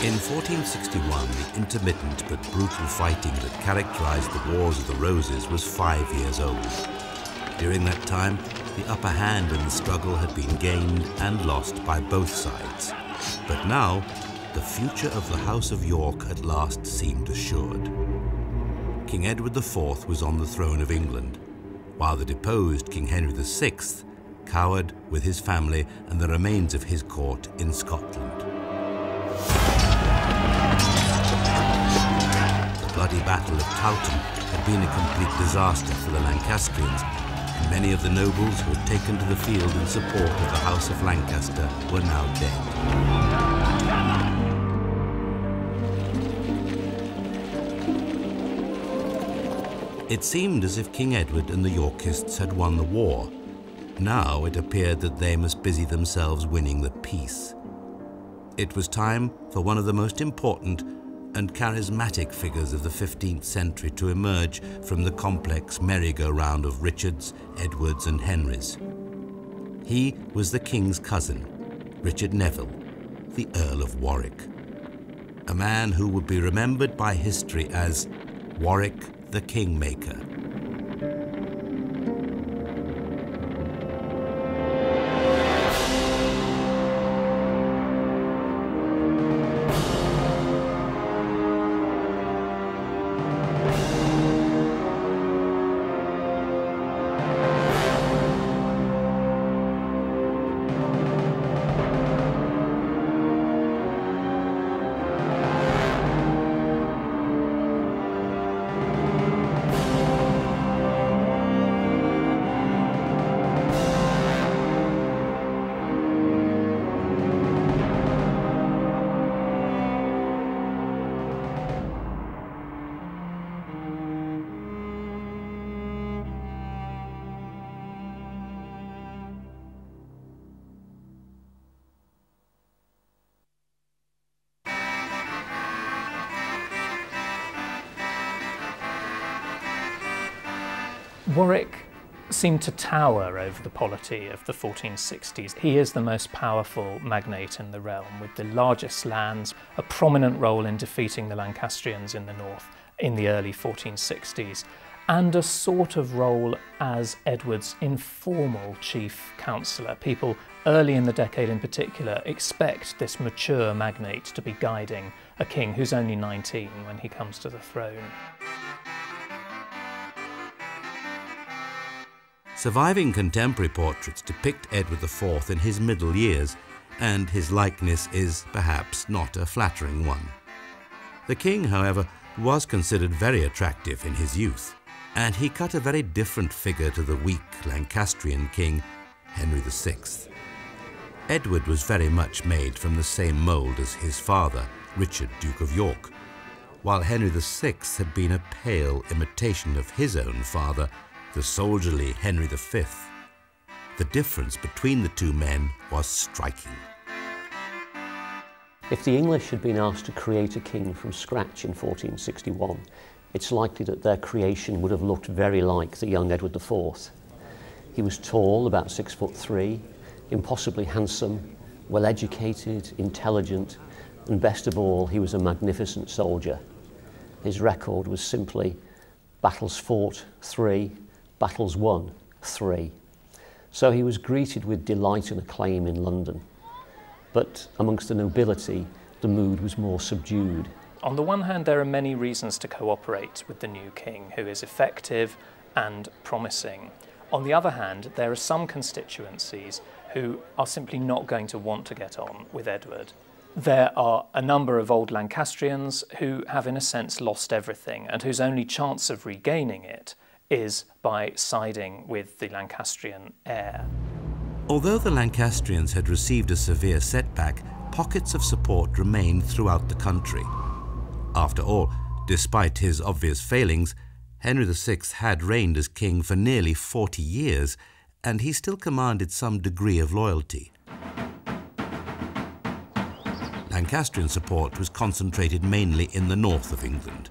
In 1461, the intermittent but brutal fighting that characterized the Wars of the Roses was 5 years old. During that time, the upper hand in the struggle had been gained and lost by both sides. But now, the future of the House of York at last seemed assured. King Edward IV was on the throne of England, while the deposed King Henry VI cowered with his family and the remains of his court in Scotland. The bloody Battle of Towton had been a complete disaster for the Lancastrians, and many of the nobles who had taken to the field in support of the House of Lancaster were now dead. It seemed as if King Edward and the Yorkists had won the war. Now it appeared that they must busy themselves winning the peace. It was time for one of the most important and charismatic figures of the 15th century to emerge from the complex merry-go-round of Richards, Edwards and Henrys. He was the king's cousin, Richard Neville, the Earl of Warwick, a man who would be remembered by history as Warwick the Kingmaker. Warwick seemed to tower over the polity of the 1460s. He is the most powerful magnate in the realm, with the largest lands, a prominent role in defeating the Lancastrians in the north in the early 1460s, and a sort of role as Edward's informal chief counsellor. People early in the decade in particular expect this mature magnate to be guiding a king who's only 19 when he comes to the throne. Surviving contemporary portraits depict Edward IV in his middle years, and his likeness is perhaps not a flattering one. The king, however, was considered very attractive in his youth, and he cut a very different figure to the weak Lancastrian king, Henry VI. Edward was very much made from the same mould as his father, Richard, Duke of York, while Henry VI had been a pale imitation of his own father, the soldierly Henry V. The difference between the two men was striking. If the English had been asked to create a king from scratch in 1461, it's likely that their creation would have looked very like the young Edward IV. He was tall, about 6'3", impossibly handsome, well-educated, intelligent, and best of all, he was a magnificent soldier. His record was simply battles fought, 3, battles won, 3. So he was greeted with delight and acclaim in London. But amongst the nobility, the mood was more subdued. On the one hand, there are many reasons to cooperate with the new king, who is effective and promising. On the other hand, there are some constituencies who are simply not going to want to get on with Edward. There are a number of old Lancastrians who have, in a sense, lost everything, and whose only chance of regaining it is by siding with the Lancastrian heir. Although the Lancastrians had received a severe setback, pockets of support remained throughout the country. After all, despite his obvious failings, Henry VI had reigned as king for nearly 40 years, and he still commanded some degree of loyalty. Lancastrian support was concentrated mainly in the north of England.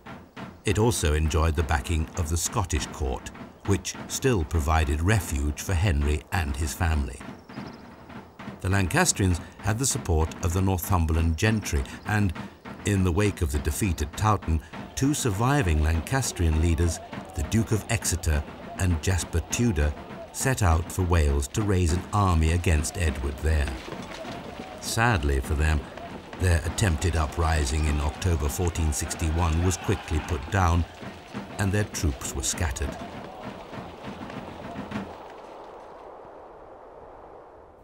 It also enjoyed the backing of the Scottish court, which still provided refuge for Henry and his family. The Lancastrians had the support of the Northumberland gentry, and In the wake of the defeat at Towton, two surviving Lancastrian leaders, the Duke of Exeter and Jasper Tudor, set out for Wales to raise an army against Edward there. Sadly for them, their attempted uprising in October 1461 was quickly put down, and their troops were scattered.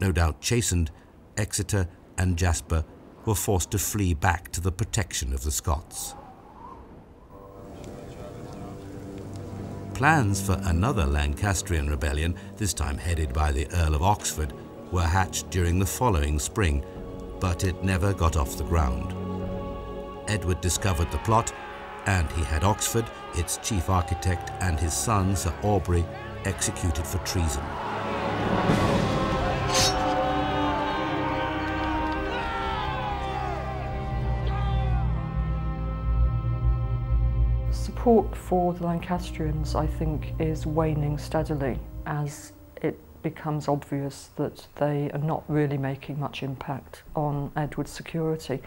No doubt chastened, Exeter and Jasper were forced to flee back to the protection of the Scots. Plans for another Lancastrian rebellion, this time headed by the Earl of Oxford, were hatched during the following spring, but it never got off the ground. Edward discovered the plot, and he had Oxford, its chief architect, and his son, Sir Aubrey, executed for treason. Support for the Lancastrians, I think, is waning steadily as it becomes obvious that they are not really making much impact on Edward's security.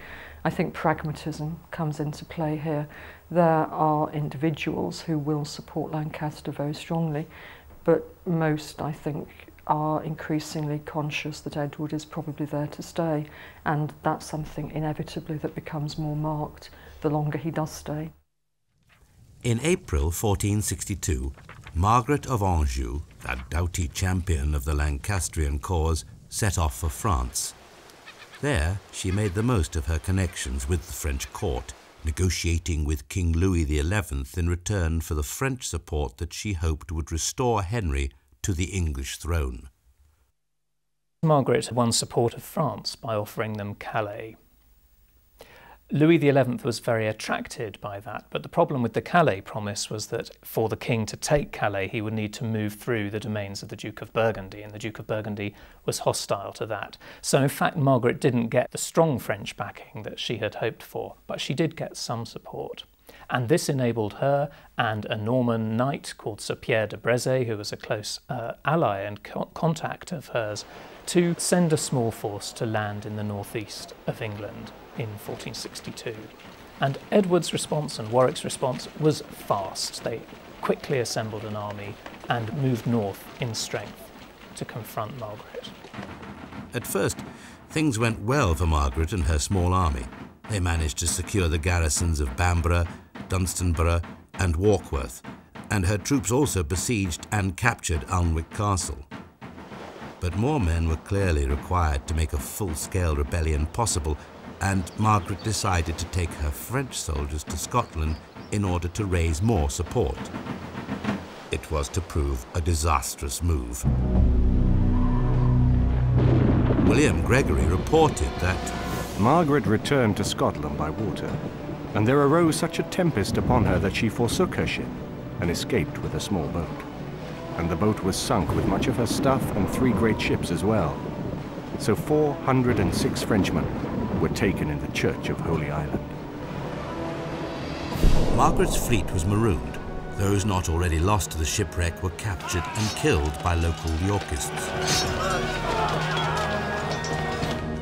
I think pragmatism comes into play here. There are individuals who will support Lancaster very strongly, but most, I think, are increasingly conscious that Edward is probably there to stay, and that's something inevitably that becomes more marked the longer he does stay. In April 1462, Margaret of Anjou, that doughty champion of the Lancastrian cause, set off for France. There, she made the most of her connections with the French court, negotiating with King Louis XI in return for the French support that she hoped would restore Henry to the English throne. Margaret won support of France by offering them Calais. Louis XI was very attracted by that, but the problem with the Calais promise was that for the king to take Calais, he would need to move through the domains of the Duke of Burgundy, and the Duke of Burgundy was hostile to that. So in fact, Margaret didn't get the strong French backing that she had hoped for, but she did get some support. And this enabled her and a Norman knight called Sir Pierre de Breze, who was a close ally and contact of hers, to send a small force to land in the northeast of England in 1462. And Edward's response and Warwick's response was fast. They quickly assembled an army and moved north in strength to confront Margaret. At first, things went well for Margaret and her small army. They managed to secure the garrisons of Bamborough, Dunstanburgh and Warkworth, and her troops also besieged and captured Alnwick Castle. But more men were clearly required to make a full-scale rebellion possible, and Margaret decided to take her French soldiers to Scotland in order to raise more support. It was to prove a disastrous move. William Gregory reported that Margaret returned to Scotland by water, and there arose such a tempest upon her that she forsook her ship and escaped with a small boat. And the boat was sunk with much of her stuff and 3 great ships as well. So 406 Frenchmen were taken in the Church of Holy Island. Margaret's fleet was marooned. Those not already lost to the shipwreck were captured and killed by local Yorkists.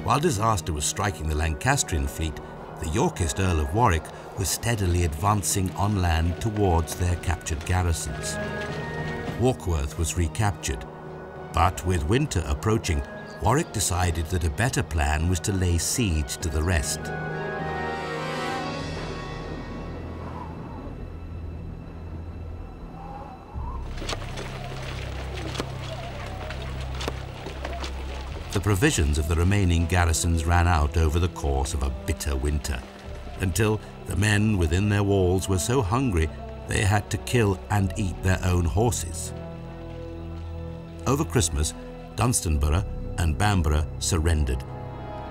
While disaster was striking the Lancastrian fleet, the Yorkist Earl of Warwick was steadily advancing on land towards their captured garrisons. Warkworth was recaptured, but with winter approaching, Warwick decided that a better plan was to lay siege to the rest. The provisions of the remaining garrisons ran out over the course of a bitter winter, until the men within their walls were so hungry they had to kill and eat their own horses. Over Christmas, Dunstanburgh and Bamborough surrendered,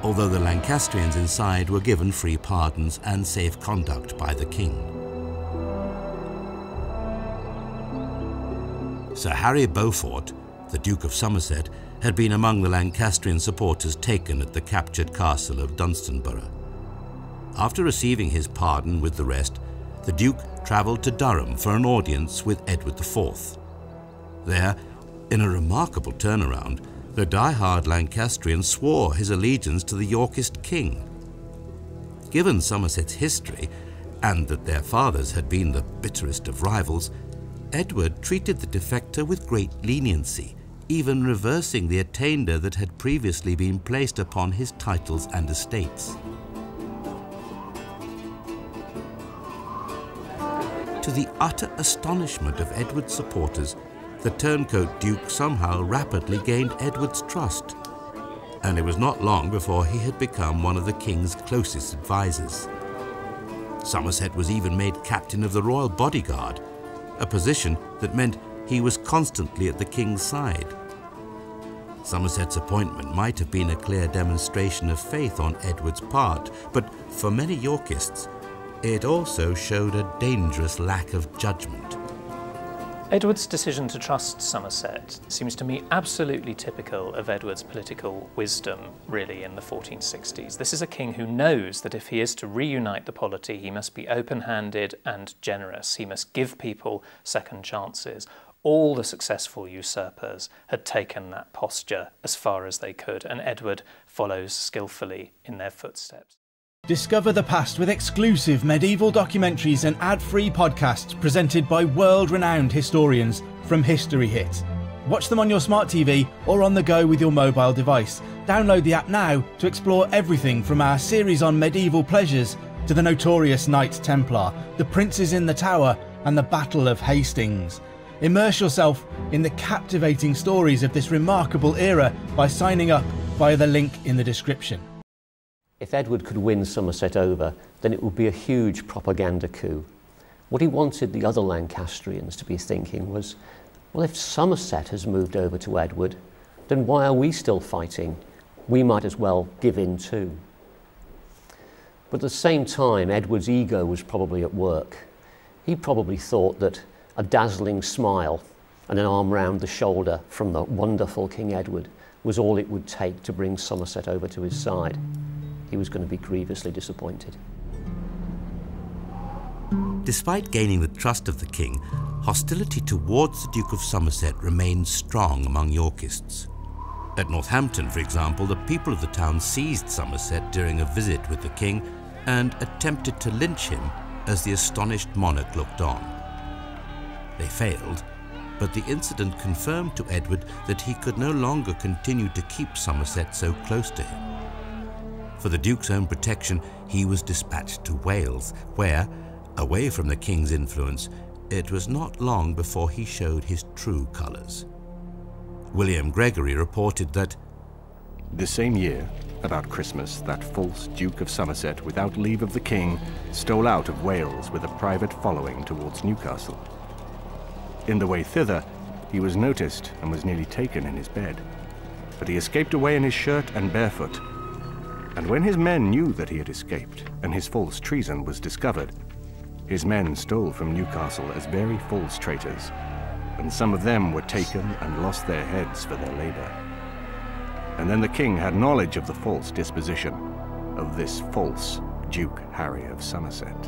although the Lancastrians inside were given free pardons and safe conduct by the king. Sir Harry Beaufort, the Duke of Somerset, had been among the Lancastrian supporters taken at the captured castle of Dunstanburgh. After receiving his pardon with the rest, the Duke travelled to Durham for an audience with Edward IV. There, in a remarkable turnaround, the die-hard Lancastrian swore his allegiance to the Yorkist king. Given Somerset's history, and that their fathers had been the bitterest of rivals, Edward treated the defector with great leniency, even reversing the attainder that had previously been placed upon his titles and estates. To the utter astonishment of Edward's supporters, the turncoat duke somehow rapidly gained Edward's trust, and it was not long before he had become one of the king's closest advisors. Somerset was even made captain of the royal bodyguard, a position that meant he was constantly at the king's side. Somerset's appointment might have been a clear demonstration of faith on Edward's part, but for many Yorkists, it also showed a dangerous lack of judgment. Edward's decision to trust Somerset seems to me absolutely typical of Edward's political wisdom, really, in the 1460s. This is a king who knows that if he is to reunite the polity, he must be open-handed and generous. He must give people second chances. All the successful usurpers had taken that posture as far as they could, and Edward follows skillfully in their footsteps. Discover the past with exclusive medieval documentaries and ad-free podcasts presented by world-renowned historians from History Hit. Watch them on your smart TV or on the go with your mobile device. Download the app now to explore everything from our series on medieval pleasures to the notorious Knights Templar, the Princes in the Tower and the Battle of Hastings. Immerse yourself in the captivating stories of this remarkable era by signing up via the link in the description. If Edward could win Somerset over, then it would be a huge propaganda coup. What he wanted the other Lancastrians to be thinking was, well, if Somerset has moved over to Edward, then why are we still fighting? We might as well give in too. But at the same time, Edward's ego was probably at work. He probably thought that a dazzling smile and an arm round the shoulder from the wonderful King Edward was all it would take to bring Somerset over to his side. He was going to be grievously disappointed. Despite gaining the trust of the king, hostility towards the Duke of Somerset remained strong among Yorkists. At Northampton, for example, the people of the town seized Somerset during a visit with the king and attempted to lynch him as the astonished monarch looked on. They failed, but the incident confirmed to Edward that he could no longer continue to keep Somerset so close to him. For the Duke's own protection, he was dispatched to Wales, where, away from the king's influence, it was not long before he showed his true colours. William Gregory reported that, "The same year, about Christmas, that false Duke of Somerset, without leave of the king, stole out of Wales with a private following towards Newcastle. In the way thither, he was noticed and was nearly taken in his bed, but he escaped away in his shirt and barefoot. And when his men knew that he had escaped, and his false treason was discovered, his men stole from Newcastle as very false traitors, and some of them were taken and lost their heads for their labour. And then the king had knowledge of the false disposition of this false Duke Harry of Somerset."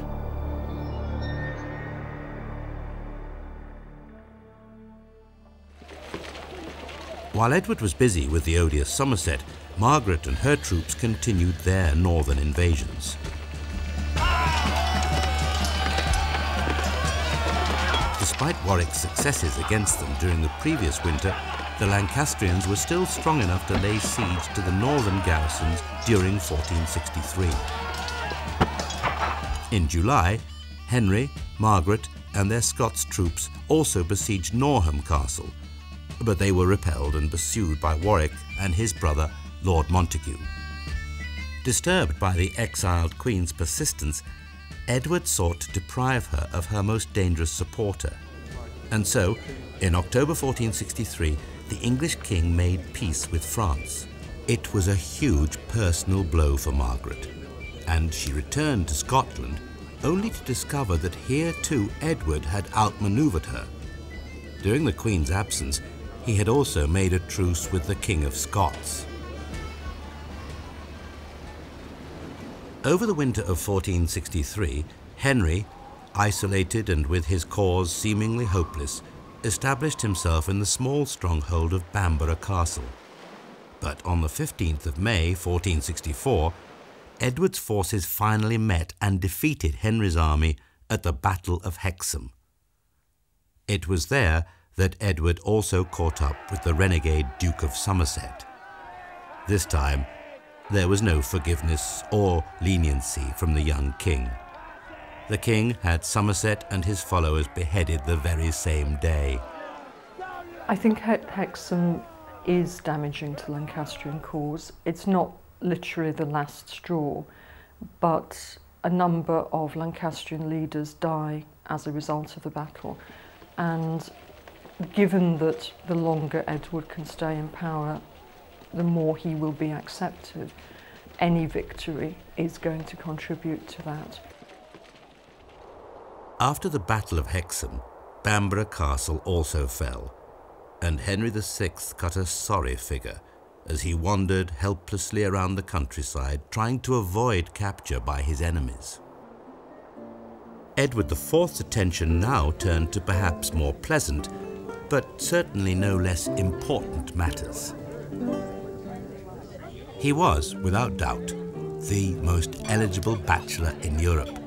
While Edward was busy with the odious Somerset, Margaret and her troops continued their northern invasions. Despite Warwick's successes against them during the previous winter, the Lancastrians were still strong enough to lay siege to the northern garrisons during 1463. In July, Henry, Margaret, and their Scots troops also besieged Norham Castle, but they were repelled and pursued by Warwick and his brother, Lord Montague. Disturbed by the exiled Queen's persistence, Edward sought to deprive her of her most dangerous supporter. And so, in October 1463, the English king made peace with France. It was a huge personal blow for Margaret, and she returned to Scotland only to discover that here too Edward had outmaneuvered her. During the Queen's absence, he had also made a truce with the King of Scots. Over the winter of 1463, Henry, isolated and with his cause seemingly hopeless, established himself in the small stronghold of Bamborough Castle. But on the 15th of May, 1464, Edward's forces finally met and defeated Henry's army at the Battle of Hexham. It was there that Edward also caught up with the renegade Duke of Somerset. This time, there was no forgiveness or leniency from the young king. The king had Somerset and his followers beheaded the very same day. I think Hexham is damaging to the Lancastrian cause. It's not literally the last straw, but a number of Lancastrian leaders die as a result of the battle. And given that the longer Edward can stay in power, the more he will be accepted, any victory is going to contribute to that. After the Battle of Hexham, Bamborough Castle also fell, and Henry VI cut a sorry figure as he wandered helplessly around the countryside trying to avoid capture by his enemies. Edward IV's attention now turned to perhaps more pleasant, but certainly no less important matters. He was, without doubt, the most eligible bachelor in Europe,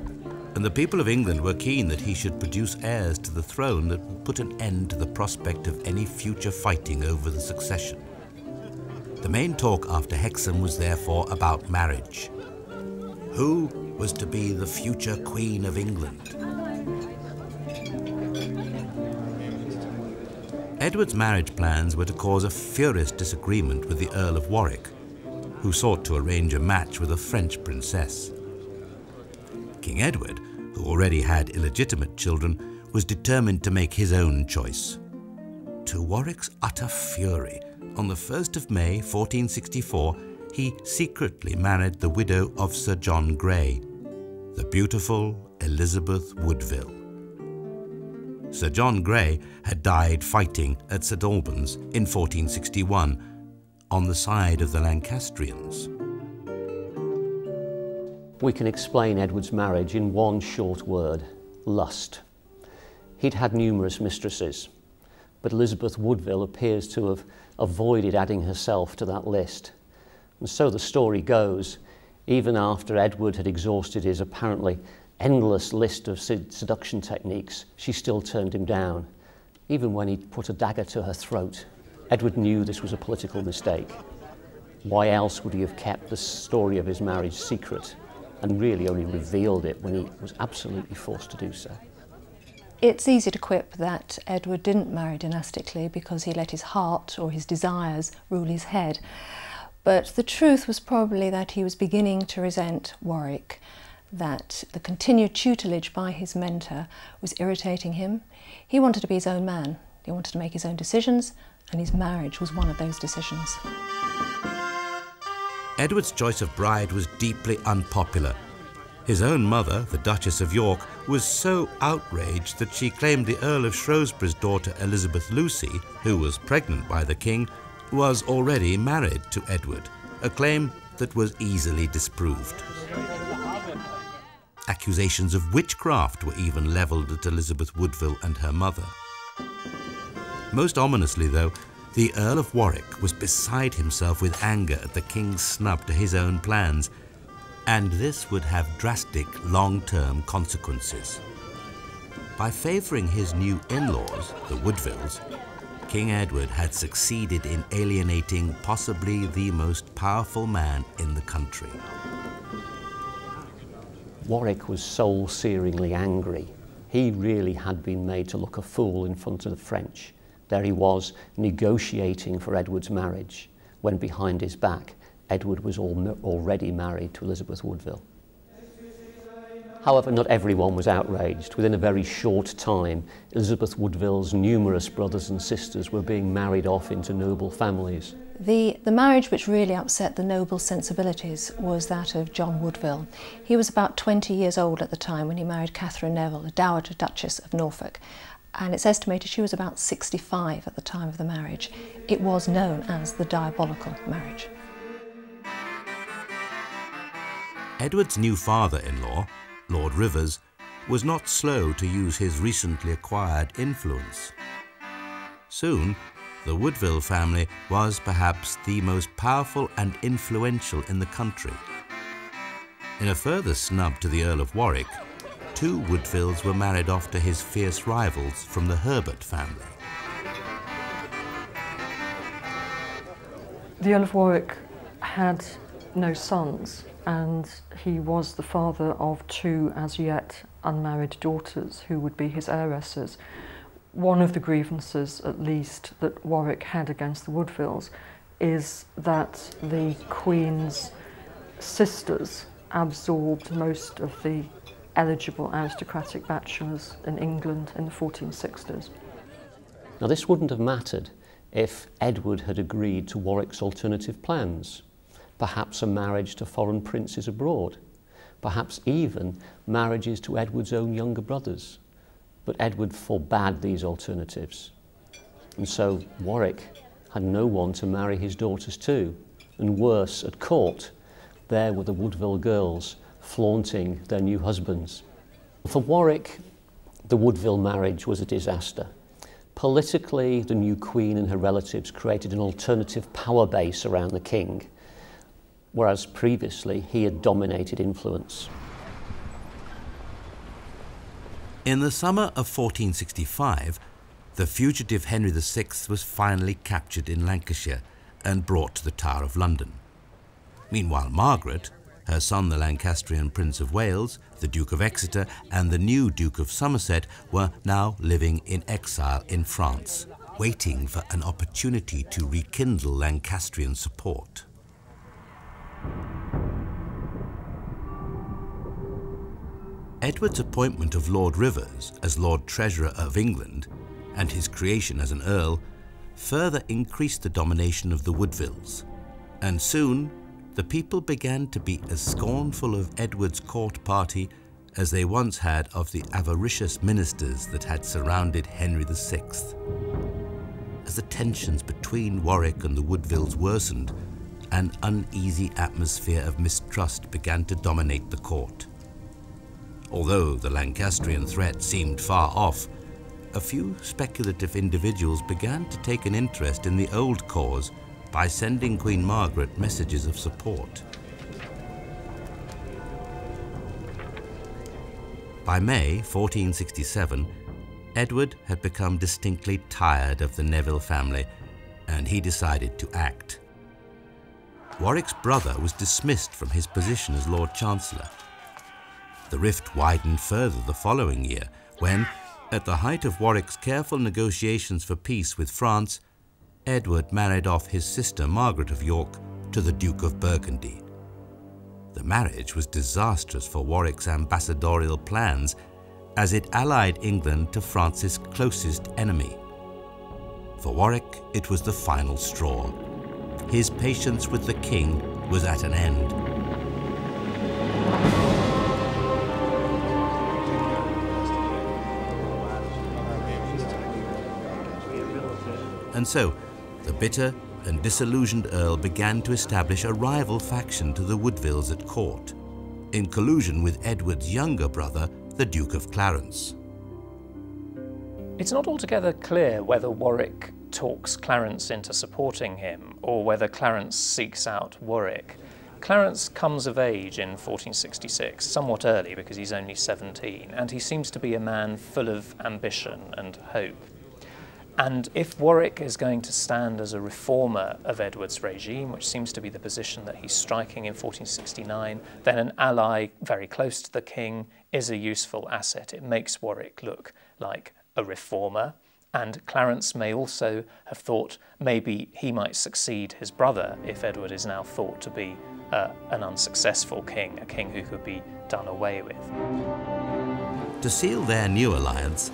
and the people of England were keen that he should produce heirs to the throne that would put an end to the prospect of any future fighting over the succession. The main talk after Hexham was therefore about marriage. Who was to be the future Queen of England? Edward's marriage plans were to cause a furious disagreement with the Earl of Warwick, who sought to arrange a match with a French princess. King Edward, who already had illegitimate children, was determined to make his own choice. To Warwick's utter fury, on the 1st of May 1464, he secretly married the widow of Sir John Grey, the beautiful Elizabeth Woodville. Sir John Grey had died fighting at St Albans in 1461 on the side of the Lancastrians. We can explain Edward's marriage in one short word: lust. He'd had numerous mistresses, but Elizabeth Woodville appears to have avoided adding herself to that list. And so the story goes, even after Edward had exhausted his apparently endless list of seduction techniques, she still turned him down. Even when he put a dagger to her throat, Edward knew this was a political mistake. Why else would he have kept the story of his marriage secret and really only revealed it when he was absolutely forced to do so? It's easy to quip that Edward didn't marry dynastically because he let his heart or his desires rule his head. But the truth was probably that he was beginning to resent Warwick, that the continued tutelage by his mentor was irritating him. He wanted to be his own man. He wanted to make his own decisions, and his marriage was one of those decisions. Edward's choice of bride was deeply unpopular. His own mother, the Duchess of York, was so outraged that she claimed the Earl of Shrewsbury's daughter Elizabeth Lucy, who was pregnant by the king, was already married to Edward, a claim that was easily disproved. Accusations of witchcraft were even levelled at Elizabeth Woodville and her mother. Most ominously, though, the Earl of Warwick was beside himself with anger at the king's snub to his own plans, and this would have drastic long-term consequences. By favouring his new in-laws, the Woodvilles, King Edward had succeeded in alienating possibly the most powerful man in the country. Warwick was soul-searingly angry. He really had been made to look a fool in front of the French. There he was, negotiating for Edward's marriage, when behind his back, Edward was already married to Elizabeth Woodville. However, not everyone was outraged. Within a very short time, Elizabeth Woodville's numerous brothers and sisters were being married off into noble families. The marriage which really upset the noble sensibilities was that of John Woodville. He was about 20 years old at the time when he married Catherine Neville, the Dowager Duchess of Norfolk, and it's estimated she was about 65 at the time of the marriage. It was known as the diabolical marriage. Edward's new father-in-law, Lord Rivers, was not slow to use his recently acquired influence. Soon, the Woodville family was perhaps the most powerful and influential in the country. In a further snub to the Earl of Warwick, 2 Woodvilles were married off to his fierce rivals from the Herbert family. The Earl of Warwick had no sons, and he was the father of 2 as yet unmarried daughters who would be his heiresses. One of the grievances, at least, that Warwick had against the Woodvilles is that the Queen's sisters absorbed most of the eligible aristocratic bachelors in England in the 1460s. Now, this wouldn't have mattered if Edward had agreed to Warwick's alternative plans, perhaps a marriage to foreign princes abroad, perhaps even marriages to Edward's own younger brothers. But Edward forbade these alternatives, and so Warwick had no one to marry his daughters to, and worse, at court, there were the Woodville girls flaunting their new husbands. For Warwick, the Woodville marriage was a disaster. Politically, the new queen and her relatives created an alternative power base around the king, whereas previously he had dominated influence. In the summer of 1465, the fugitive Henry VI was finally captured in Lancashire and brought to the Tower of London. Meanwhile, Margaret, her son the Lancastrian Prince of Wales, the Duke of Exeter and the new Duke of Somerset were now living in exile in France, waiting for an opportunity to rekindle Lancastrian support. Edward's appointment of Lord Rivers as Lord Treasurer of England and his creation as an Earl further increased the domination of the Woodvilles, and soon the people began to be as scornful of Edward's court party as they once had of the avaricious ministers that had surrounded Henry VI. As the tensions between Warwick and the Woodvilles worsened, an uneasy atmosphere of mistrust began to dominate the court. Although the Lancastrian threat seemed far off, a few speculative individuals began to take an interest in the old cause by sending Queen Margaret messages of support. By May 1467, Edward had become distinctly tired of the Neville family, and he decided to act. Warwick's brother was dismissed from his position as Lord Chancellor. The rift widened further the following year when, at the height of Warwick's careful negotiations for peace with France, Edward married off his sister Margaret of York to the Duke of Burgundy. The marriage was disastrous for Warwick's ambassadorial plans, as it allied England to France's closest enemy. For Warwick, it was the final straw. His patience with the king was at an end. And so, the bitter and disillusioned Earl began to establish a rival faction to the Woodvilles at court, in collusion with Edward's younger brother, the Duke of Clarence. It's not altogether clear whether Warwick talks Clarence into supporting him, or whether Clarence seeks out Warwick. Clarence comes of age in 1466, somewhat early because he's only 17, and he seems to be a man full of ambition and hope. And if Warwick is going to stand as a reformer of Edward's regime, which seems to be the position that he's striking in 1469, then an ally very close to the king is a useful asset. It makes Warwick look like a reformer, and Clarence may also have thought maybe he might succeed his brother if Edward is now thought to be an unsuccessful king, a king who could be done away with. To seal their new alliance,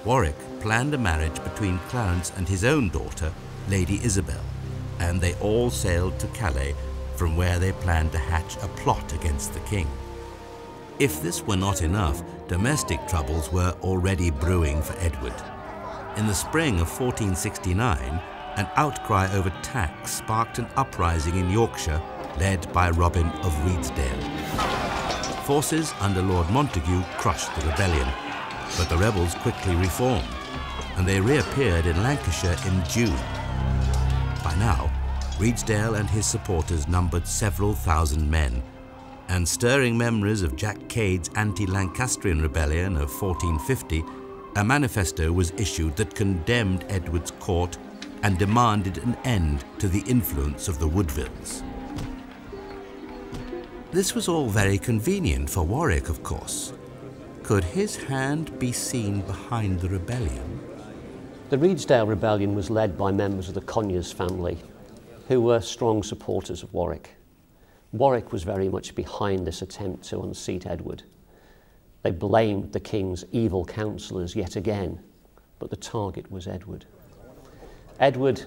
Warwick planned a marriage between Clarence and his own daughter, Lady Isabel, and they all sailed to Calais, from where they planned to hatch a plot against the king. If this were not enough, domestic troubles were already brewing for Edward. In the spring of 1469, an outcry over tax sparked an uprising in Yorkshire, led by Robin of Redesdale. Forces under Lord Montague crushed the rebellion, but the rebels quickly reformed, and they reappeared in Lancashire in June. By now, Redesdale and his supporters numbered several thousand men, and stirring memories of Jack Cade's anti-Lancastrian rebellion of 1450, a manifesto was issued that condemned Edward's court and demanded an end to the influence of the Woodvilles. This was all very convenient for Warwick, of course. Could his hand be seen behind the rebellion? The Redesdale rebellion was led by members of the Conyers family, who were strong supporters of Warwick. Warwick was very much behind this attempt to unseat Edward. They blamed the king's evil counsellors yet again, but the target was Edward. Edward,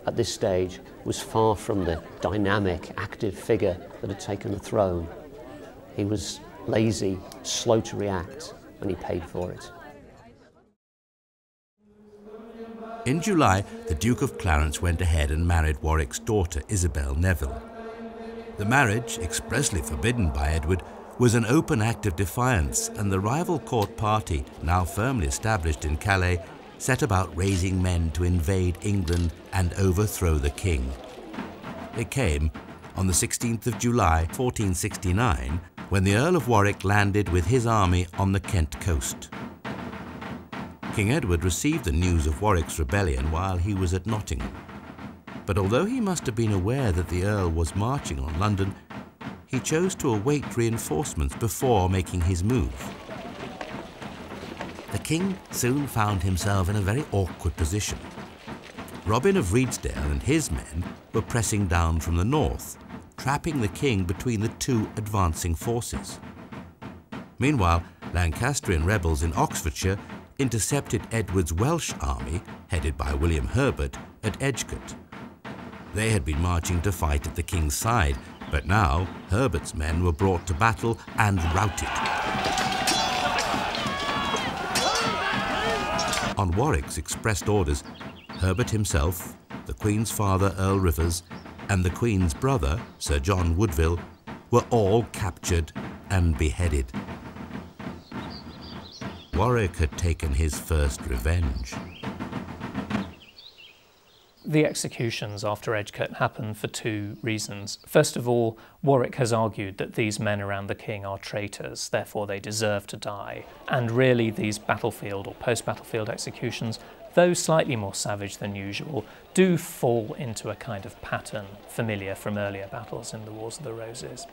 at this stage, was far from the dynamic, active figure that had taken the throne. He was lazy, slow to react, and he paid for it. In July, the Duke of Clarence went ahead and married Warwick's daughter, Isabel Neville. The marriage, expressly forbidden by Edward, was an open act of defiance, and the rival court party, now firmly established in Calais, set about raising men to invade England and overthrow the king. It came on the 16th of July, 1469, when the Earl of Warwick landed with his army on the Kent coast. King Edward received the news of Warwick's rebellion while he was at Nottingham. But although he must have been aware that the Earl was marching on London, he chose to await reinforcements before making his move. The king soon found himself in a very awkward position. Robin of Redesdale and his men were pressing down from the north, trapping the king between the two advancing forces. Meanwhile, Lancastrian rebels in Oxfordshire intercepted Edward's Welsh army, headed by William Herbert, at Edgecote. They had been marching to fight at the king's side, but now Herbert's men were brought to battle and routed. On Warwick's expressed orders, Herbert himself, the Queen's father Earl Rivers, and the Queen's brother, Sir John Woodville, were all captured and beheaded. Warwick had taken his first revenge. The executions after Edgecote happened for two reasons. First of all, Warwick has argued that these men around the king are traitors, therefore they deserve to die. And really these battlefield or post-battlefield executions, though slightly more savage than usual, do fall into a kind of pattern familiar from earlier battles in the Wars of the Roses.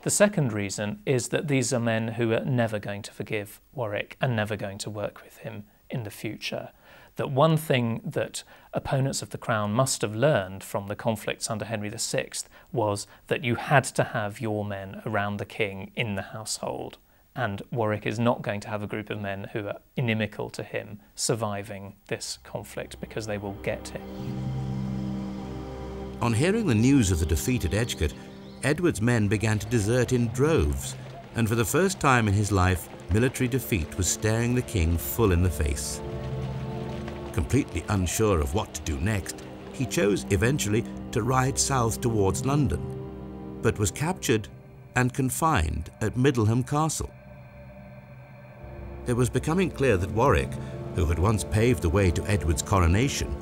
The second reason is that these are men who are never going to forgive Warwick and never going to work with him in the future. That one thing that opponents of the crown must have learned from the conflicts under Henry VI was that you had to have your men around the king in the household, and Warwick is not going to have a group of men who are inimical to him surviving this conflict because they will get him. On hearing the news of the defeat at Edgecote, Edward's men began to desert in droves, and for the first time in his life, military defeat was staring the king full in the face. Completely unsure of what to do next, he chose eventually to ride south towards London, but was captured and confined at Middleham Castle. It was becoming clear that Warwick, who had once paved the way to Edward's coronation,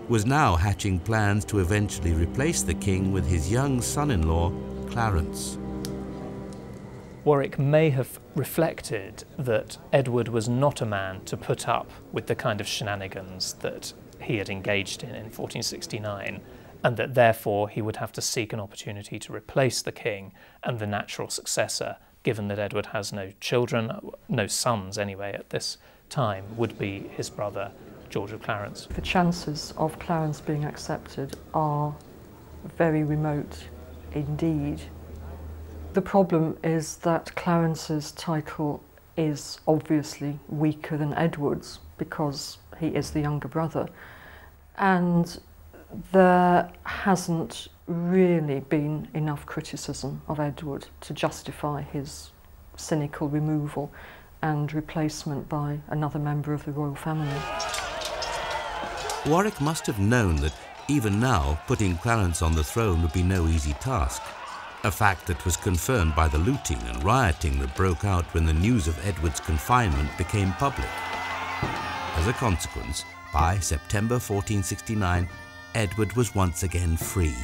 was now hatching plans to eventually replace the king with his young son-in-law, Clarence. Warwick may have reflected that Edward was not a man to put up with the kind of shenanigans that he had engaged in 1469, and that therefore he would have to seek an opportunity to replace the king and the natural successor, given that Edward has no children, no sons anyway at this time, would be his brother, George of Clarence. The chances of Clarence being accepted are very remote indeed. The problem is that Clarence's title is obviously weaker than Edward's because he is the younger brother, and there hasn't really been enough criticism of Edward to justify his cynical removal and replacement by another member of the royal family. Warwick must have known that even now putting Clarence on the throne would be no easy task, a fact that was confirmed by the looting and rioting that broke out when the news of Edward's confinement became public. As a consequence, by September 1469, Edward was once again free,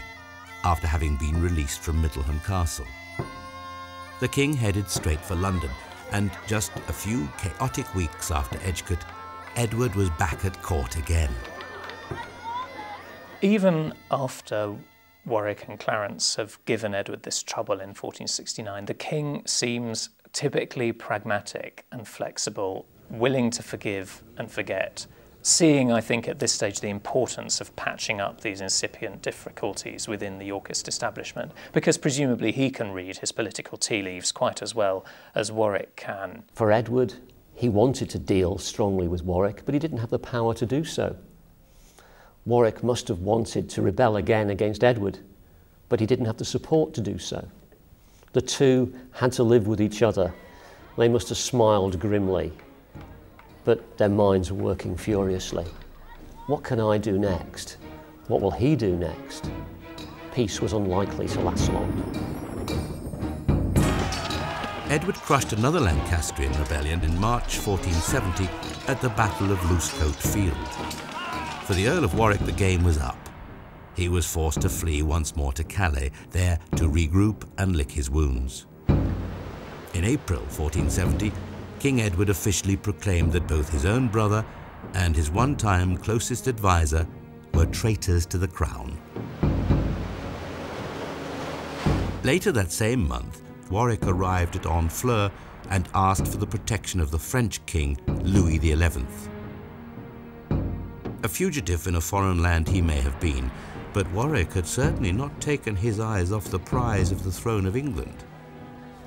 after having been released from Middleham Castle. the king headed straight for London, and just a few chaotic weeks after Edgecote, Edward was back at court again. Even after Warwick and Clarence have given Edward this trouble in 1469, the king seems typically pragmatic and flexible, willing to forgive and forget, seeing, I think, at this stage the importance of patching up these incipient difficulties within the Yorkist establishment, because presumably he can read his political tea leaves quite as well as Warwick can. For Edward, he wanted to deal strongly with Warwick, but he didn't have the power to do so. Warwick must have wanted to rebel again against Edward, but he didn't have the support to do so. The two had to live with each other. They must have smiled grimly, but their minds were working furiously. What can I do next? What will he do next? Peace was unlikely to last long. Edward crushed another Lancastrian rebellion in March 1470 at the Battle of Losecoat Field. For the Earl of Warwick, the game was up. He was forced to flee once more to Calais, there to regroup and lick his wounds. In April 1470, King Edward officially proclaimed that both his own brother and his one-time closest advisor were traitors to the crown. Later that same month, Warwick arrived at Honfleur and asked for the protection of the French king, Louis XI. A fugitive in a foreign land he may have been, but Warwick had certainly not taken his eyes off the prize of the throne of England.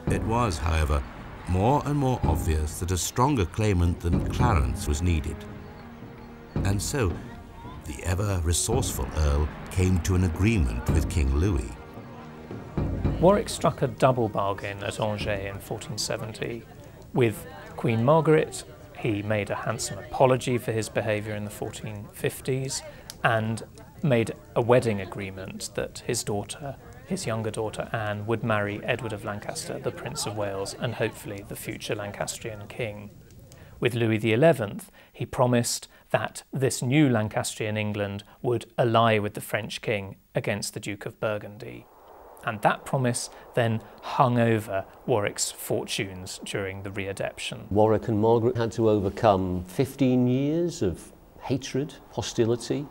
It was, however, more and more obvious that a stronger claimant than Clarence was needed. And so, the ever-resourceful Earl came to an agreement with King Louis. Warwick struck a double bargain at Angers in 1470. With Queen Margaret, he made a handsome apology for his behaviour in the 1450s and made a wedding agreement that his daughter, his younger daughter Anne, would marry Edward of Lancaster, the Prince of Wales, and hopefully the future Lancastrian king. With Louis XI, he promised that this new Lancastrian England would ally with the French king against the Duke of Burgundy. And that promise then hung over Warwick's fortunes during the readeption. Warwick and Margaret had to overcome 15 years of hatred, hostility,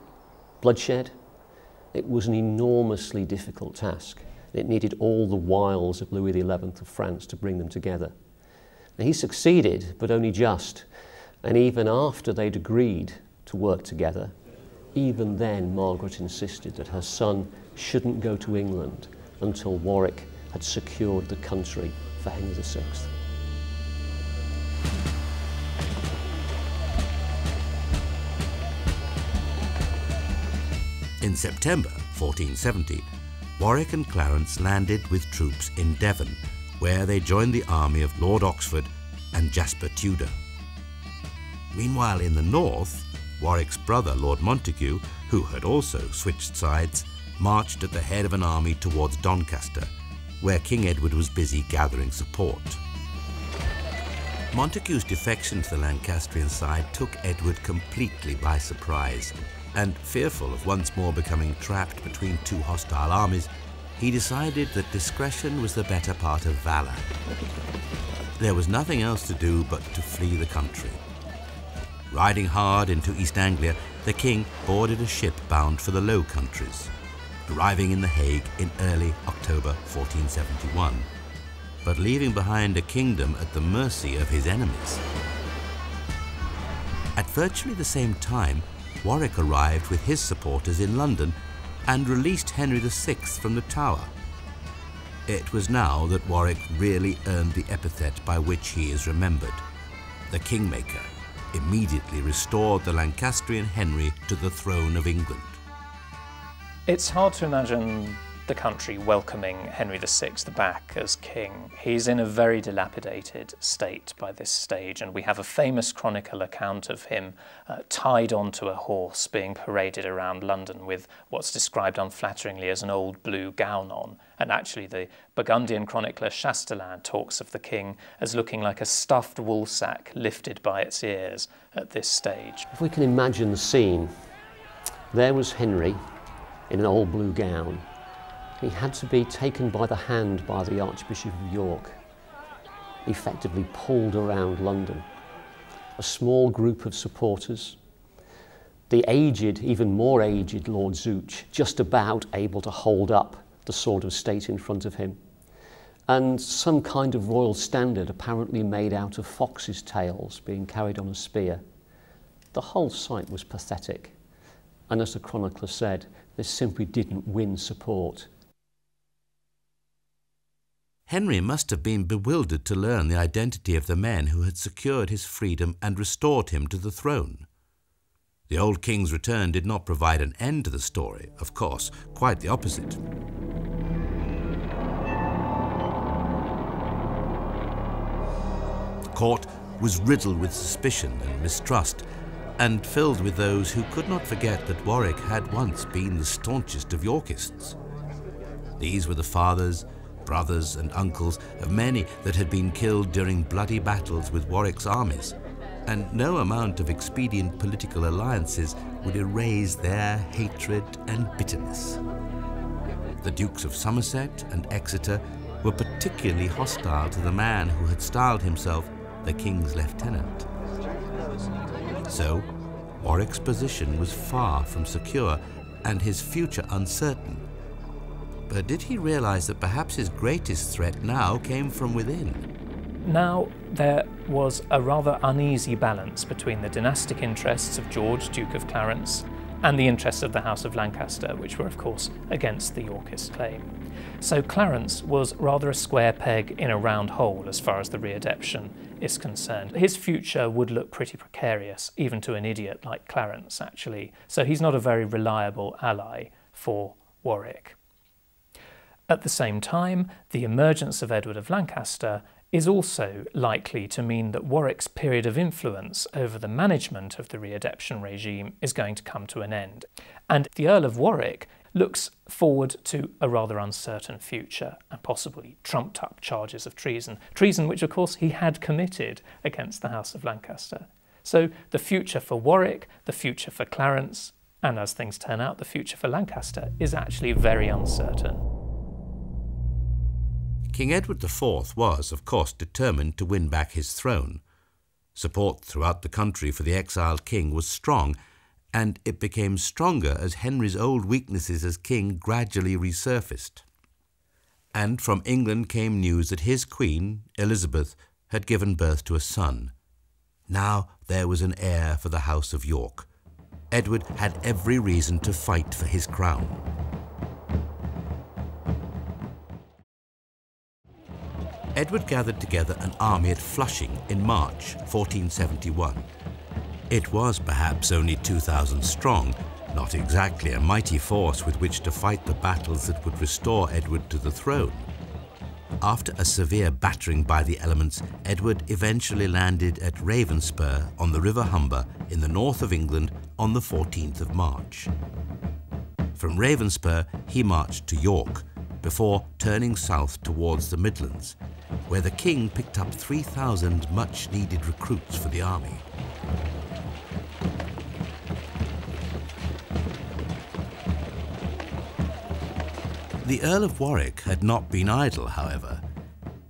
bloodshed. It was an enormously difficult task. It needed all the wiles of Louis XI of France to bring them together. Now, he succeeded, but only just. And even after they'd agreed to work together, even then Margaret insisted that her son shouldn't go to England until Warwick had secured the country for Henry VI. In September 1470, Warwick and Clarence landed with troops in Devon, where they joined the army of Lord Oxford and Jasper Tudor. Meanwhile, in the north, Warwick's brother, Lord Montague, who had also switched sides, marched at the head of an army towards Doncaster, where King Edward was busy gathering support. Montague's defection to the Lancastrian side took Edward completely by surprise, and fearful of once more becoming trapped between two hostile armies, he decided that discretion was the better part of valour. There was nothing else to do but to flee the country. Riding hard into East Anglia, the king boarded a ship bound for the Low Countries, arriving in The Hague in early October 1471, but leaving behind a kingdom at the mercy of his enemies. At virtually the same time, Warwick arrived with his supporters in London and released Henry VI from the Tower. It was now that Warwick really earned the epithet by which he is remembered. The Kingmaker immediately restored the Lancastrian Henry to the throne of England. It's hard to imagine the country welcoming Henry VI back as king. He's in a very dilapidated state by this stage, and we have a famous chronicle account of him tied onto a horse being paraded around London with what's described unflatteringly as an old blue gown on. And actually the Burgundian chronicler Chastelain talks of the king as looking like a stuffed woolsack lifted by its ears at this stage. If we can imagine the scene, there was Henry in an old blue gown. He had to be taken by the hand by the Archbishop of York effectively pulled around London. A small group of supporters, the aged, even more aged Lord Zouch, just about able to hold up the sword of state in front of him, and some kind of royal standard apparently made out of foxes' tails being carried on a spear. The whole sight was pathetic, and as the chronicler said, they simply didn't win support. Henry must have been bewildered to learn the identity of the men who had secured his freedom and restored him to the throne. The old king's return did not provide an end to the story, of course, quite the opposite. The court was riddled with suspicion and mistrust, and filled with those who could not forget that Warwick had once been the staunchest of Yorkists. These were the fathers, brothers and uncles of many that had been killed during bloody battles with Warwick's armies, and no amount of expedient political alliances would erase their hatred and bitterness. The Dukes of Somerset and Exeter were particularly hostile to the man who had styled himself the King's Lieutenant. So, Warwick's position was far from secure and his future uncertain. But did he realize that perhaps his greatest threat now came from within? Now there was a rather uneasy balance between the dynastic interests of George, Duke of Clarence, and the interests of the House of Lancaster, which were of course against the Yorkist claim. So Clarence was rather a square peg in a round hole as far as the readeption is concerned. His future would look pretty precarious, even to an idiot like Clarence actually, so he's not a very reliable ally for Warwick. At the same time, the emergence of Edward of Lancaster is also likely to mean that Warwick's period of influence over the management of the readeption regime is going to come to an end. And the Earl of Warwick looks forward to a rather uncertain future and possibly trumped up charges of treason. Treason which of course he had committed against the House of Lancaster. So the future for Warwick, the future for Clarence, and as things turn out, the future for Lancaster is actually very uncertain. King Edward IV was, of course, determined to win back his throne. Support throughout the country for the exiled king was strong, and it became stronger as Henry's old weaknesses as king gradually resurfaced. And from England came news that his queen, Elizabeth, had given birth to a son. Now there was an heir for the House of York. Edward had every reason to fight for his crown. Edward gathered together an army at Flushing in March 1471. It was perhaps only 2,000 strong, not exactly a mighty force with which to fight the battles that would restore Edward to the throne. After a severe battering by the elements, Edward eventually landed at Ravenspur on the River Humber in the north of England on the 14th of March. From Ravenspur, he marched to York, before turning south towards the Midlands, where the king picked up 3,000 much-needed recruits for the army. The Earl of Warwick had not been idle, however.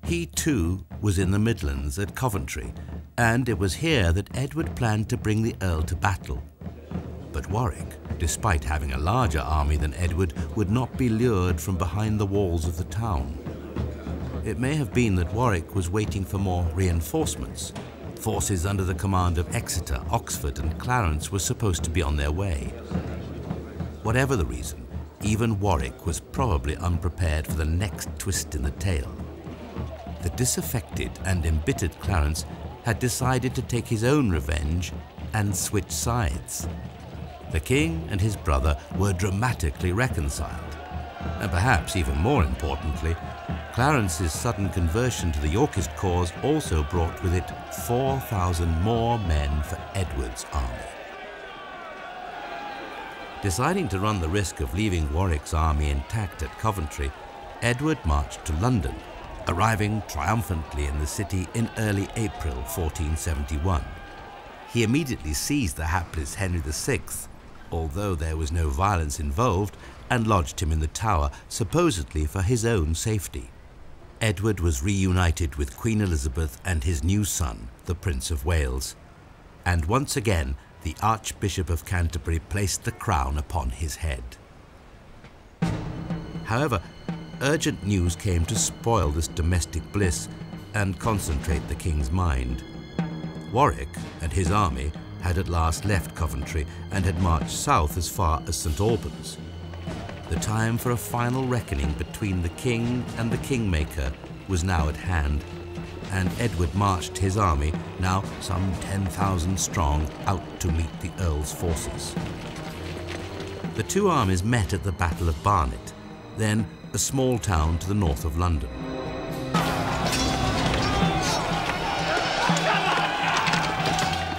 He too was in the Midlands at Coventry, and it was here that Edward planned to bring the Earl to battle. But Warwick, despite having a larger army than Edward, would not be lured from behind the walls of the town. It may have been that Warwick was waiting for more reinforcements. Forces under the command of Exeter, Oxford and Clarence were supposed to be on their way. Whatever the reason, even Warwick was probably unprepared for the next twist in the tale. The disaffected and embittered Clarence had decided to take his own revenge and switch sides. The king and his brother were dramatically reconciled, and perhaps even more importantly, Clarence's sudden conversion to the Yorkist cause also brought with it 4,000 more men for Edward's army. Deciding to run the risk of leaving Warwick's army intact at Coventry, Edward marched to London, arriving triumphantly in the city in early April 1471. He immediately seized the hapless Henry VI, although there was no violence involved, and lodged him in the Tower, supposedly for his own safety. Edward was reunited with Queen Elizabeth and his new son, the Prince of Wales. And once again, the Archbishop of Canterbury placed the crown upon his head. However, urgent news came to spoil this domestic bliss and concentrate the king's mind. Warwick and his army had at last left Coventry and had marched south as far as St. Albans. The time for a final reckoning between the king and the kingmaker was now at hand, and Edward marched his army, now some 10,000 strong, out to meet the Earl's forces. The two armies met at the Battle of Barnet, then a small town to the north of London.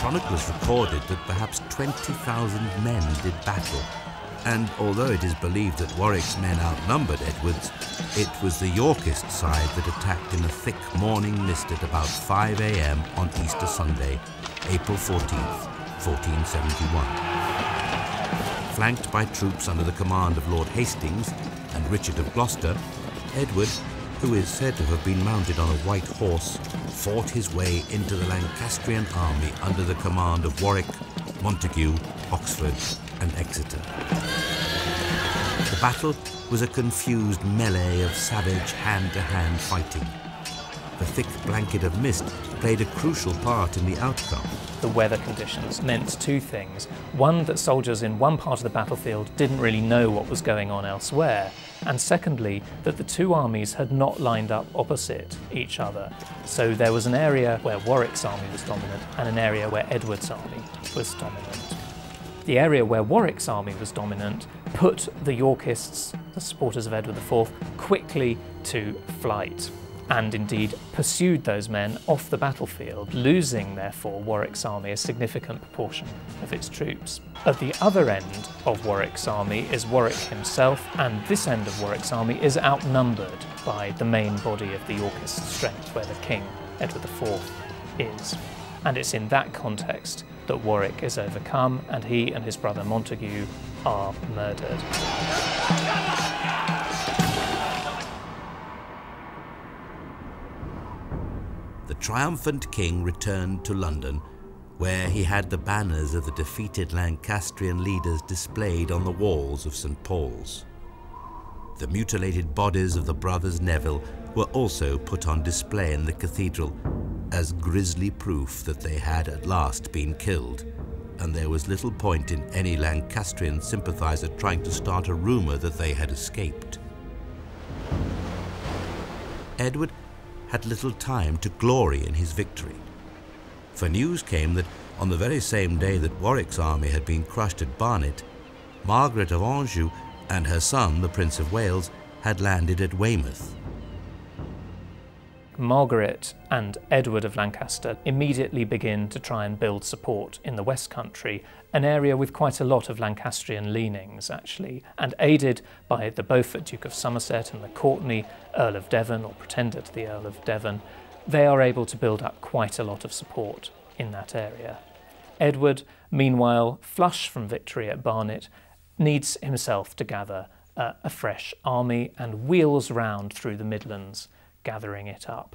Chroniclers recorded that perhaps 20,000 men did battle, and although it is believed that Warwick's men outnumbered Edward's, it was the Yorkist side that attacked in a thick morning mist at about 5 a.m. on Easter Sunday, April 14th, 1471. Flanked by troops under the command of Lord Hastings and Richard of Gloucester, Edward, who is said to have been mounted on a white horse, fought his way into the Lancastrian army under the command of Warwick, Montague, Oxford and Exeter. The battle was a confused melee of savage hand-to-hand fighting. The thick blanket of mist played a crucial part in the outcome. The weather conditions meant two things. One, that soldiers in one part of the battlefield didn't really know what was going on elsewhere. And secondly, that the two armies had not lined up opposite each other. So there was an area where Warwick's army was dominant and an area where Edward's army was dominant. The area where Warwick's army was dominant put the Yorkists, the supporters of Edward IV, quickly to flight, and indeed pursued those men off the battlefield, losing therefore Warwick's army a significant proportion of its troops. At the other end of Warwick's army is Warwick himself, and this end of Warwick's army is outnumbered by the main body of the Yorkist strength, where the king, Edward IV, is. And it's in that context that Warwick is overcome, and he and his brother Montague are murdered. The triumphant king returned to London, where he had the banners of the defeated Lancastrian leaders displayed on the walls of St. Paul's. The mutilated bodies of the brothers Neville were also put on display in the cathedral as grisly proof that they had at last been killed, and there was little point in any Lancastrian sympathizer trying to start a rumour that they had escaped. Edward had little time to glory in his victory, for news came that on the very same day that Warwick's army had been crushed at Barnet, Margaret of Anjou and her son, the Prince of Wales, had landed at Weymouth. Margaret and Edward of Lancaster immediately begin to try and build support in the West Country, an area with quite a lot of Lancastrian leanings actually, and aided by the Beaufort Duke of Somerset and the Courtenay Earl of Devon, or pretender to the Earl of Devon, they are able to build up quite a lot of support in that area. Edward, meanwhile, flush from victory at Barnet, needs himself to gather a fresh army and wheels round through the Midlands, gathering it up.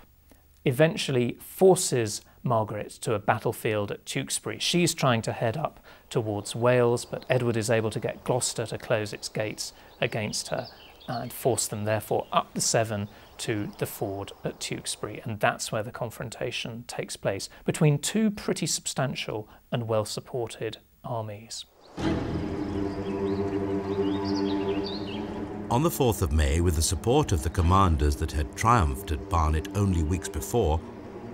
Eventually forces Margaret to a battlefield at Tewkesbury. She's trying to head up towards Wales, but Edward is able to get Gloucester to close its gates against her and force them therefore up the Severn to the ford at Tewkesbury, and that's where the confrontation takes place between two pretty substantial and well-supported armies. On the 4th of May, with the support of the commanders that had triumphed at Barnet only weeks before,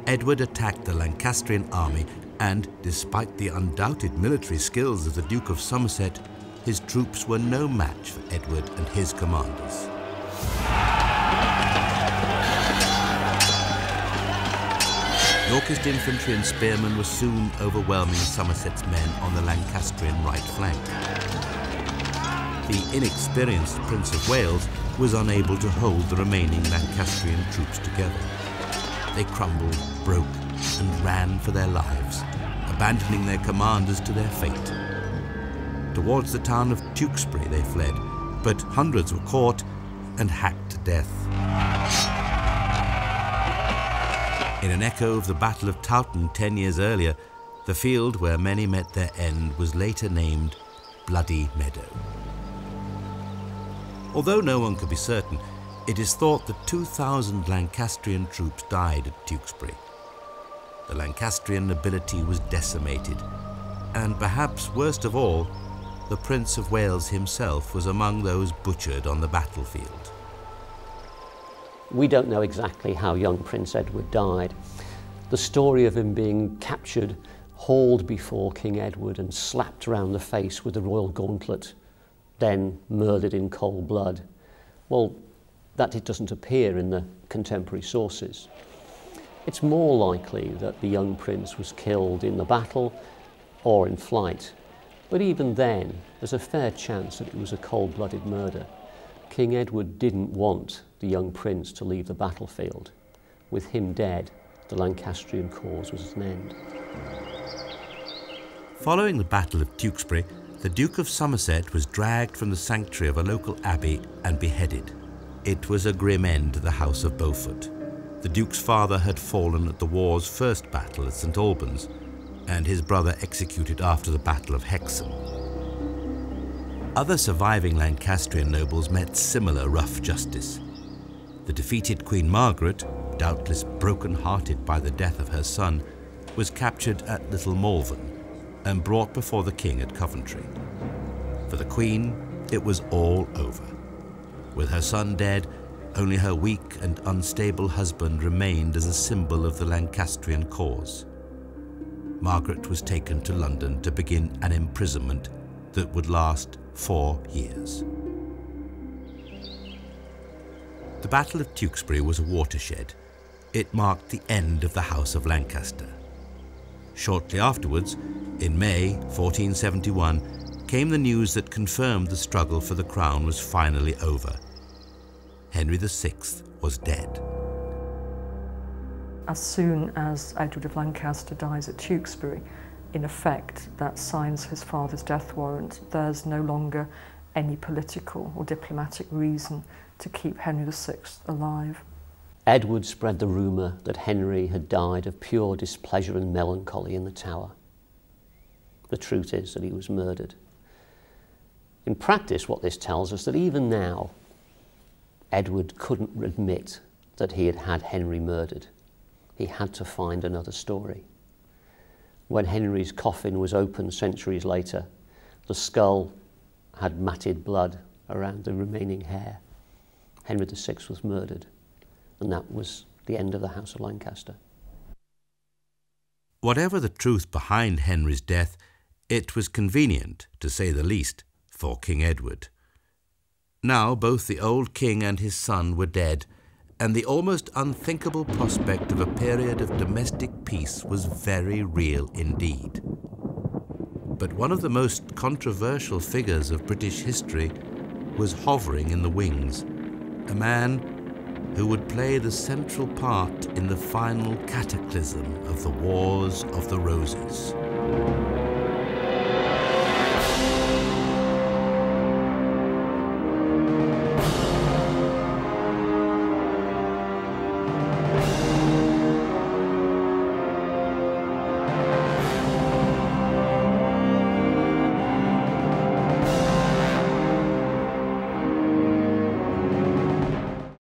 Edward attacked the Lancastrian army and, despite the undoubted military skills of the Duke of Somerset, his troops were no match for Edward and his commanders. Yorkist infantry and spearmen were soon overwhelming Somerset's men on the Lancastrian right flank. The inexperienced Prince of Wales was unable to hold the remaining Lancastrian troops together. They crumbled, broke, and ran for their lives, abandoning their commanders to their fate. Towards the town of Tewkesbury they fled, but hundreds were caught and hacked to death. In an echo of the Battle of Towton 10 years earlier, the field where many met their end was later named Bloody Meadow. Although no one could be certain, it is thought that 2,000 Lancastrian troops died at Tewkesbury. The Lancastrian nobility was decimated, and perhaps worst of all, the Prince of Wales himself was among those butchered on the battlefield. We don't know exactly how young Prince Edward died. The story of him being captured, hauled before King Edward and slapped round the face with the royal gauntlet, then murdered in cold blood, well, that it doesn't appear in the contemporary sources. It's more likely that the young prince was killed in the battle or in flight, but even then, there's a fair chance that it was a cold-blooded murder. King Edward didn't want the young prince to leave the battlefield. With him dead, the Lancastrian cause was at an end. Following the Battle of Tewkesbury, the Duke of Somerset was dragged from the sanctuary of a local abbey and beheaded. It was a grim end to the House of Beaufort. The Duke's father had fallen at the war's first battle at St Albans, and his brother executed after the Battle of Hexham. Other surviving Lancastrian nobles met similar rough justice. The defeated Queen Margaret, doubtless broken-hearted by the death of her son, was captured at Little Malvern and brought before the king at Coventry. For the Queen, it was all over. With her son dead, only her weak and unstable husband remained as a symbol of the Lancastrian cause. Margaret was taken to London to begin an imprisonment that would last 4 years. The Battle of Tewkesbury was a watershed. It marked the end of the House of Lancaster. Shortly afterwards, in May 1471, came the news that confirmed the struggle for the crown was finally over. Henry VI was dead. As soon as Edward of Lancaster dies at Tewkesbury, in effect, that signs his father's death warrant. There's no longer any political or diplomatic reason to keep Henry VI alive. Edward spread the rumour that Henry had died of pure displeasure and melancholy in the Tower. The truth is that he was murdered. In practice, what this tells us that even now, Edward couldn't admit that he had had Henry murdered. He had to find another story. When Henry's coffin was opened centuries later, the skull had matted blood around the remaining hair. Henry VI was murdered, and that was the end of the House of Lancaster. Whatever the truth behind Henry's death, it was convenient, to say the least, for King Edward. Now both the old king and his son were dead, and the almost unthinkable prospect of a period of domestic peace was very real indeed. But one of the most controversial figures of British history was hovering in the wings, a man who would play the central part in the final cataclysm of the Wars of the Roses.